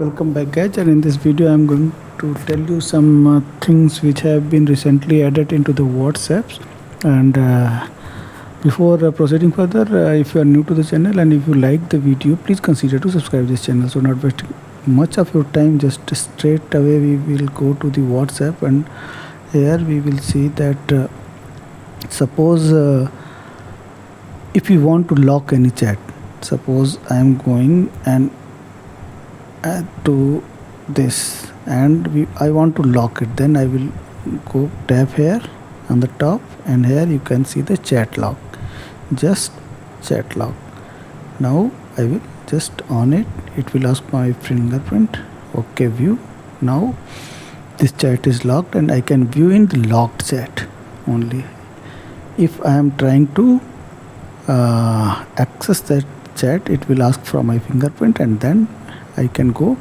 Welcome back guys, and in this video I am going to tell you some things which have been recently added into the WhatsApps. And before proceeding further, if you are new to the channel and if you like the video, please consider to subscribe this channel. So not wasting much of your time, just straight away we will go to the WhatsApp, and here we will see that suppose if you want to lock any chat, suppose I am going and add to this and I want to lock it, then I will go tap here on the top, and here you can see the chat lock, just chat lock. Now I will just on it, it will ask my fingerprint. Okay, view. Now this chat is locked and I can view in the locked chat only. If I am trying to access that chat, it will ask for my fingerprint and then I can go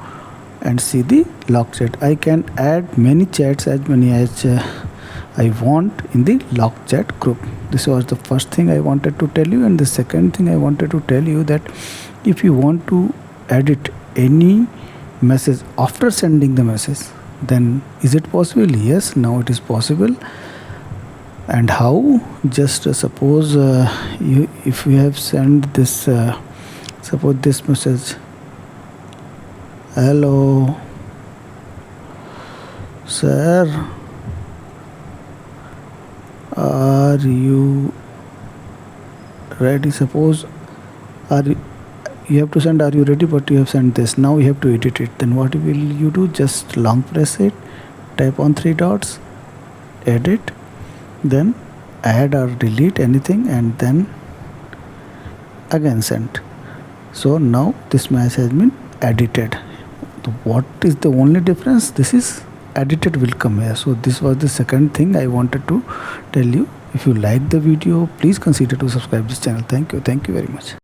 and see the locked chat. I can add many chats, as many as I want in the locked chat group. This was the first thing I wanted to tell you, and the second thing I wanted to tell you that if you want to edit any message after sending the message, then is it possible? Yes, now it is possible. And how? Just suppose if you have sent this suppose this message, hello sir, are you ready? Suppose you have to send are you ready, but you have sent this. Now you have to edit it. Then what will you do? Just long press it, tap on three dots, edit, then add or delete anything, and then again send. So now this message has been edited. What is the only difference? This is edited will come here. So this was the second thing I wanted to tell you. If you like the video, please consider to subscribe this channel. Thank you very much.